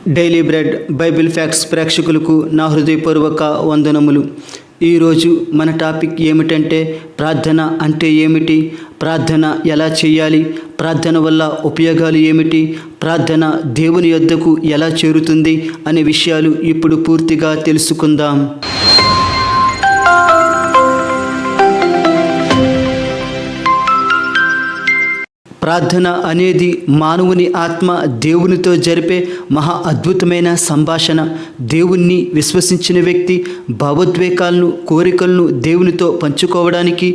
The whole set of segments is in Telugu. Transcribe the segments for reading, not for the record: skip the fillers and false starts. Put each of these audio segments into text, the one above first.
డైలీ బ్రెడ్ బైబిల్ ఫ్యాక్ట్స్ ప్రేక్షకులకు నా హృదయపూర్వక వందనములు. ఈరోజు మన టాపిక్ ఏమిటంటే ప్రార్థన అంటే ఏమిటి, ప్రార్థన ఎలా చేయాలి, ప్రార్థన వల్ల ఉపయోగాలు ఏమిటి, ప్రార్థన దేవుని యొద్దకు ఎలా చేరుతుంది అనే విషయాలు ఇప్పుడు పూర్తిగా తెలుసుకుందాం. ప్రార్థన అనేది మానవుని ఆత్మ దేవునితో జరిపే మహా అద్భుతమైన సంభాషణ. దేవుణ్ణి విశ్వసించిన వ్యక్తి భావోద్వేగాలను, కోరికలను దేవునితో పంచుకోవడానికి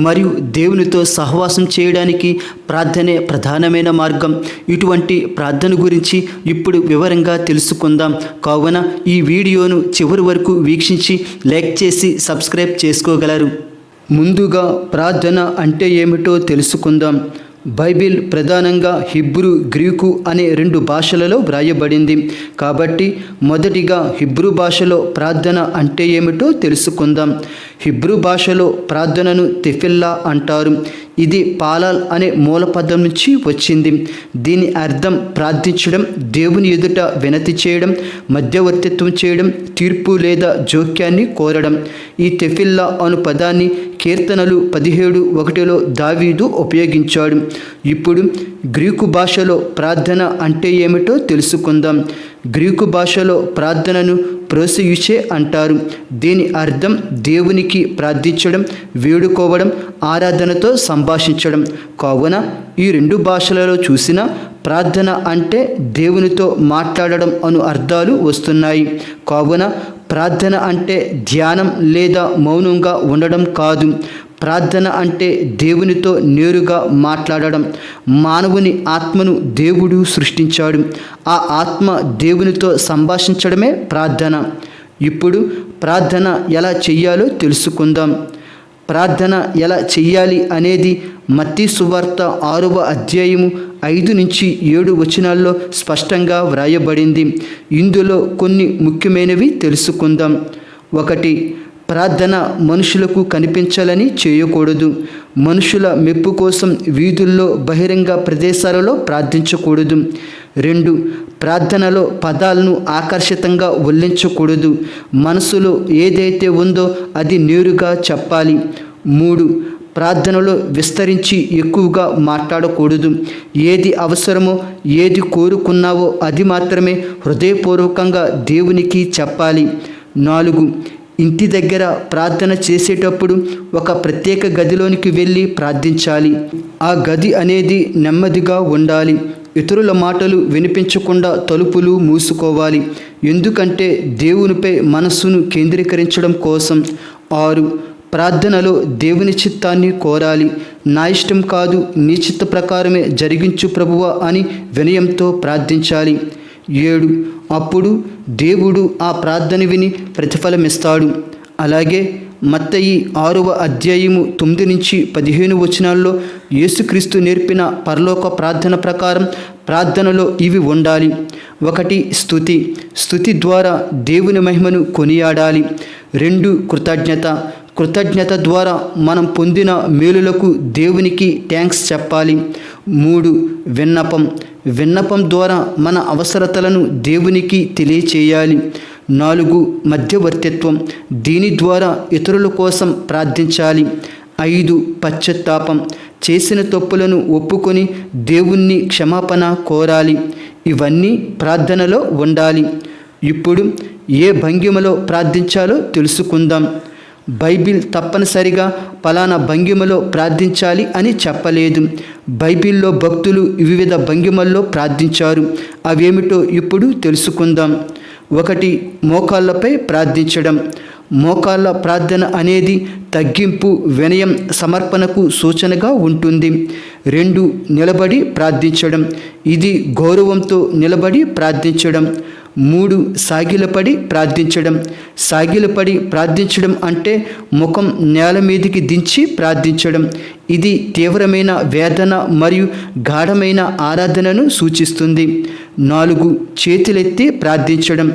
మరియు దేవునితో సహవాసం చేయడానికి ప్రార్థనే ప్రధానమైన మార్గం. ఇటువంటి ప్రార్థన గురించి ఇప్పుడు వివరంగా తెలుసుకుందాం. కావున ఈ వీడియోను చివరి వరకు వీక్షించి లైక్ చేసి సబ్స్క్రైబ్ చేసుకోగలరు. ముందుగా ప్రార్థన అంటే ఏమిటో తెలుసుకుందాం. బైబిల్ ప్రధానంగా హిబ్రూ, గ్రీకు అనే 2 భాషలలో వ్రాయబడింది. కాబట్టి మొదటిగా హిబ్రూ భాషలో ప్రార్థన అంటే ఏమిటో తెలుసుకుందాం. హిబ్రూ భాషలో ప్రార్థనను తెఫిల్లా అంటారు. ఇది పాలాల్ అనే మూలపదం నుంచి వచ్చింది. దీని అర్థం ప్రార్థించడం, దేవుని ఎదుట వినతి చేయడం, మధ్యవర్తిత్వం చేయడం, తీర్పు లేదా జోక్యాన్ని కోరడం. ఈ తెఫిల్లా అను పదాన్ని కీర్తనలు 17:1 దావీదు ఉపయోగించాడు. ఇప్పుడు గ్రీకు భాషలో ప్రార్థన అంటే ఏమిటో తెలుసుకుందాం. గ్రీకు భాషలో ప్రార్థనను ప్రోసయుచే అంటారు. దీని అర్థం దేవునికి ప్రార్థించడం, వేడుకోవడం, ఆరాధనతో సంభాషించడం. కావున ఈ 2 భాషలలో చూసిన ప్రార్థన అంటే దేవునితో మాట్లాడడం అను అర్థాలు వస్తున్నాయి. కావున ప్రార్థన అంటే ధ్యానం లేదా మౌనంగా ఉండడం కాదు. ప్రార్థన అంటే దేవునితో నేరుగా మాట్లాడడం. మానవుని ఆత్మను దేవుడు సృష్టించాడు. ఆ ఆత్మ దేవునితో సంభాషించడమే ప్రార్థన. ఇప్పుడు ప్రార్థన ఎలా చెయ్యాలో తెలుసుకుందాం. ప్రార్థన ఎలా చెయ్యాలి అనేది మత్తయి సువార్త 6వ అధ్యాయము 5-7 వచనాల్లో స్పష్టంగా వ్రాయబడింది. ఇందులో కొన్ని ముఖ్యమైనవి తెలుసుకుందాం. 1. ప్రార్థన మనుషులకు కనిపించాలని చేయకూడదు. మనుషుల మెప్పు కోసం వీధుల్లో, బహిరంగ ప్రదేశాలలో ప్రార్థించకూడదు. 2. ప్రార్థనలో పదాలను ఆకర్షితంగా ఒల్లించకూడదు. మనసులో ఏదైతే ఉందో అది నేరుగా చెప్పాలి. 3. ప్రార్థనలో విస్తరించి ఎక్కువగా మాట్లాడకూడదు. ఏది అవసరమో, ఏది కోరుకున్నావో అది మాత్రమే హృదయపూర్వకంగా దేవునికి చెప్పాలి. 4. ఇంటి దగ్గర ప్రార్థన చేసేటప్పుడు ఒక ప్రత్యేక గదిలోనికి వెళ్ళి ప్రార్థించాలి. ఆ గది అనేది నెమ్మదిగా ఉండాలి. ఇతరుల మాటలు వినిపించకుండా తలుపులు మూసుకోవాలి. ఎందుకంటే దేవునిపై మనస్సును కేంద్రీకరించడం కోసం. 6. ప్రార్థనలో దేవుని చిత్తాన్ని కోరాలి. నా ఇష్టం కాదు, నీ చిత్త ప్రకారమే జరిగించు ప్రభువా అని వినయంతో ప్రార్థించాలి. 7. అప్పుడు దేవుడు ఆ ప్రార్థన విని ప్రతిఫలమిస్తాడు. అలాగే మత్తయి 6వ అధ్యాయము 9-15 వచనాల్లో యేసుక్రీస్తు నేర్పిన పరలోక ప్రార్థన ప్రకారం ప్రార్థనలో ఇవి ఉండాలి. 1. స్తుతి. స్తుతి ద్వారా దేవుని మహిమను కొనియాడాలి. 2. కృతజ్ఞత ద్వారా మనం పొందిన మేలులకు దేవునికి థ్యాంక్స్ చెప్పాలి. 3. విన్నపం ద్వారా మన అవసరతలను దేవునికి తెలియచేయాలి. 4. మధ్యవర్తిత్వం. దీని ద్వారా ఇతరుల కోసం ప్రార్థించాలి. 5. పశ్చాత్తాపం. చేసిన తప్పులను ఒప్పుకొని దేవుణ్ణి క్షమాపణ కోరాలి. ఇవన్నీ ప్రార్థనలో ఉండాలి. ఇప్పుడు ఏ భంగిమలో ప్రార్థించాలో తెలుసుకుందాం. బైబిల్ తప్పనిసరిగా పలానా భంగిమలో ప్రార్థించాలి అని చెప్పలేదు. బైబిల్లో భక్తులు వివిధ భంగిమల్లో ప్రార్థించారు. అవేమిటో ఇప్పుడు తెలుసుకుందాం. 1. మోకాళ్ళపై ప్రార్థించడం. మోకాళ్ళ ప్రార్థన అనేది తగ్గింపు, వినయం, సమర్పణకు సూచనగా ఉంటుంది. 2. నిలబడి ప్రార్థించడం. ఇది గౌరవంతో నిలబడి ప్రార్థించడం. 3. సాగిలపడి ప్రార్థించడం అంటే ముఖం నేల మీదికి దించి ప్రార్థించడం. ఇది తీవ్రమైన వేదన మరియు గాఢమైన ఆరాధనను సూచిస్తుంది. 4. చేతులెత్తి ప్రార్థించడం.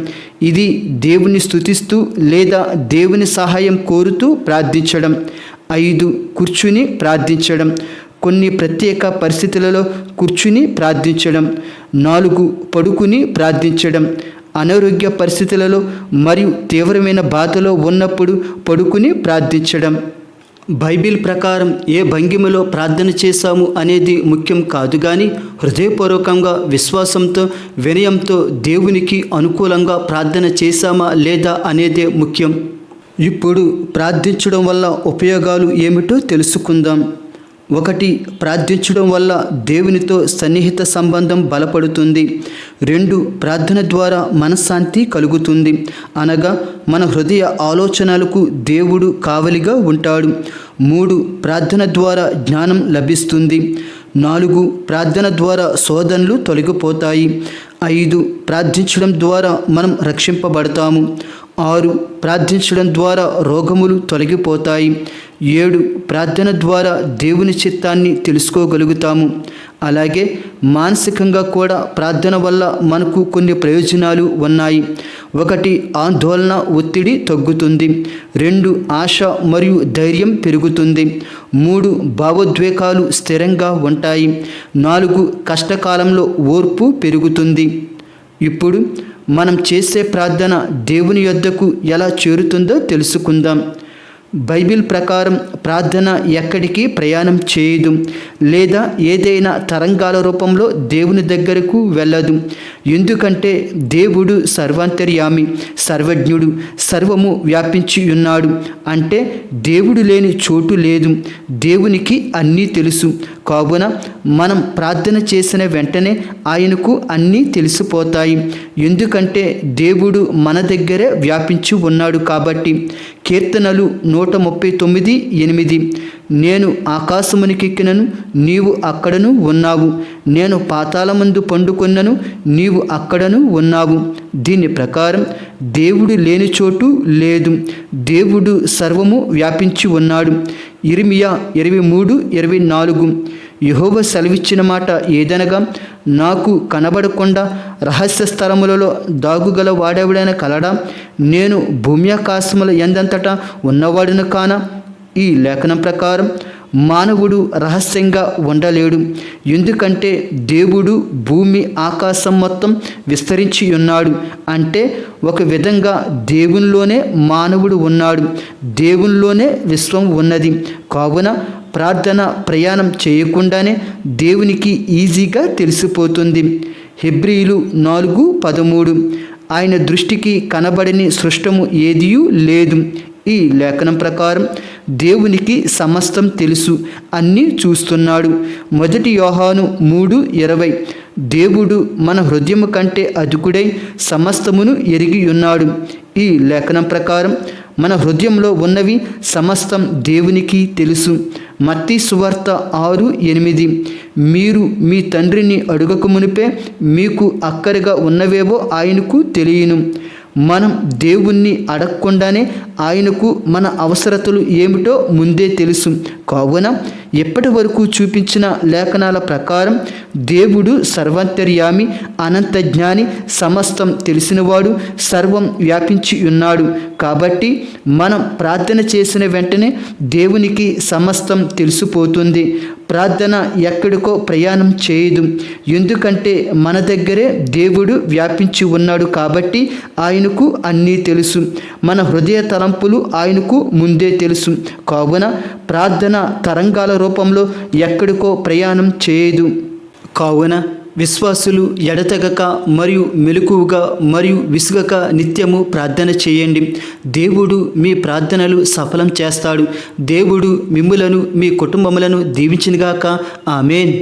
ఇది దేవుని స్తుతిస్తూ లేదా దేవుని సహాయం కోరుతూ ప్రార్థించడం. 5. కూర్చుని ప్రార్థించడం. కొన్ని ప్రత్యేక పరిస్థితులలో కూర్చుని ప్రార్థించడం. 4 పడుకుని ప్రార్థించడం. అనారోగ్య పరిస్థితులలో మరియు తీవ్రమైన బాధలో ఉన్నప్పుడు పడుకుని ప్రార్థించడం. బైబిల్ ప్రకారం ఏ భంగిమలో ప్రార్థన చేశాము అనేది ముఖ్యం కాదు, కానీ హృదయపూర్వకంగా విశ్వాసంతో వినయంతో దేవునికి అనుకూలంగా ప్రార్థన చేశామా లేదా అనేదే ముఖ్యం. ఇప్పుడు ప్రార్థించడం వల్ల ఉపయోగాలు ఏమిటో తెలుసుకుందాం. 1. ప్రార్థించడం వల్ల దేవునితో సన్నిహిత సంబంధం బలపడుతుంది. 2. ప్రార్థన ద్వారా మనశ్శాంతి కలుగుతుంది, అనగా మన హృదయ ఆలోచనలకు దేవుడు కావలిగా ఉంటాడు. 3. ప్రార్థన ద్వారా జ్ఞానం లభిస్తుంది. 4. ప్రార్థన ద్వారా శోధనలు తొలగిపోతాయి. 5. ప్రార్థించడం ద్వారా మనం రక్షింపబడతాము. 6. ప్రార్థించడం ద్వారా రోగములు తొలగిపోతాయి. 7. ప్రార్థన ద్వారా దేవుని చిత్తాన్ని తెలుసుకోగలుగుతాము. అలాగే మానసికంగా కూడా ప్రార్థన వల్ల మనకు కొన్ని ప్రయోజనాలు ఉన్నాయి. 1. ఆందోళన ఒత్తిడి తగ్గుతుంది. 2. ఆశ మరియు ధైర్యం పెరుగుతుంది. 3. భావోద్వేగాలు స్థిరంగా ఉంటాయి. 4. కష్టకాలంలో ఓర్పు పెరుగుతుంది. ఇప్పుడు మనం చేసే ప్రార్థన దేవుని యొద్దకు ఎలా చేరుతుందో తెలుసుకుందాం. బైబిల్ ప్రకారం ప్రార్థన ఎక్కడికి ప్రయాణం చేయదు లేదా ఏదైనా తరంగాల రూపంలో దేవుని దగ్గరకు వెళ్ళదు. ఎందుకంటే దేవుడు సర్వాంతర్యామి, సర్వజ్ఞుడు, సర్వము వ్యాపించి ఉన్నాడు. అంటే దేవుడు లేని చోటు లేదు. దేవునికి అన్నీ తెలుసు. కావున మనం ప్రార్థన చేసిన వెంటనే ఆయనకు అన్నీ తెలిసిపోతాయి. ఎందుకంటే దేవుడు మన దగ్గరే వ్యాపించి ఉన్నాడు కాబట్టి. కీర్తనలు 139:8. నేను ఆకాశమునికెక్కినను, నీవు అక్కడను ఉన్నావు. నేను పాతాళమందు పండుకొన్నను, నీవు అక్కడను ఉన్నావు. దీని ప్రకారం దేవుడు లేని చోటు లేదు. దేవుడు సర్వము వ్యాపించి ఉన్నాడు. ఇర్మియా 23:24. యెహోవా సెలవిచ్చిన మాట ఏదనగా, నాకు కనబడకుండా రహస్య స్థలములలో దాగుగల వాడెవడైనా కలడా? నేను భూమ్యాకాశముల యందంతటా ఉన్నవాడును కానా? ఈ లేఖనం ప్రకారం మానవుడు రహస్యంగా ఉండలేడు. ఎందుకంటే దేవుడు భూమి ఆకాశం మొత్తం విస్తరించి ఉన్నాడు. అంటే ఒక విధంగా దేవునిలోనే మానవుడు ఉన్నాడు, దేవునిలోనే విశ్వం ఉన్నది. కావున ప్రార్థన ప్రయాణం చేయకుండానే దేవునికి ఈజీగా తెలిసిపోతుంది. హెబ్రీయులు 4:13. ఆయన దృష్టికి కనబడని సృష్టము ఏదియూ లేదు. ఈ లేఖనం ప్రకారం దేవునికి సమస్తం తెలుసు, అన్నీ చూస్తున్నాడు. 1 యోహాను 3:20. దేవుడు మన హృదయము కంటే అధికుడై సమస్తమును ఎరిగి ఉన్నాడు. ఈ లేఖనం ప్రకారం మన హృదయంలో ఉన్నవి సమస్తం దేవునికి తెలుసు. మత్తయి సువార్త 6:8. మీరు మీ తండ్రిని అడుగక మునిపే మీకు అక్కరగా ఉన్నవేవో ఆయనకు తెలియను. మనం దేవుణ్ణి అడగకుండానే ఆయనకు మన అవసరతలు ఏమిటో ముందే తెలుసు. కావున ఎప్పటి వరకు చూపించిన లేఖనాల ప్రకారం దేవుడు సర్వాంతర్యామి, అనంత జ్ఞాని, సమస్తం తెలిసినవాడు, సర్వం వ్యాపించి ఉన్నాడు. కాబట్టి మనం ప్రార్థన చేసిన వెంటనే దేవునికి సమస్తం తెలిసిపోతుంది. ప్రార్థన ఎక్కడికో ప్రయాణం చేయదు. ఎందుకంటే మన దగ్గరే దేవుడు వ్యాపించి ఉన్నాడు కాబట్టి ఆయనకు అన్నీ తెలుసు. మన హృదయ తలంపులు ఆయనకు ముందే తెలుసు. కావున ప్రార్థన తరంగాల రూపంలో ఎక్కడికో ప్రయాణం చేయదు. కావున విశ్వాసులు ఎడతెగక మరియు మెలకువగా మరియు విసుగక నిత్యము ప్రార్థన చేయండి. దేవుడు మీ ప్రార్థనలు సఫలం చేస్తాడు. దేవుడు మిమ్ములను మీ కుటుంబములను దీవించునుగాక. ఆమేన్.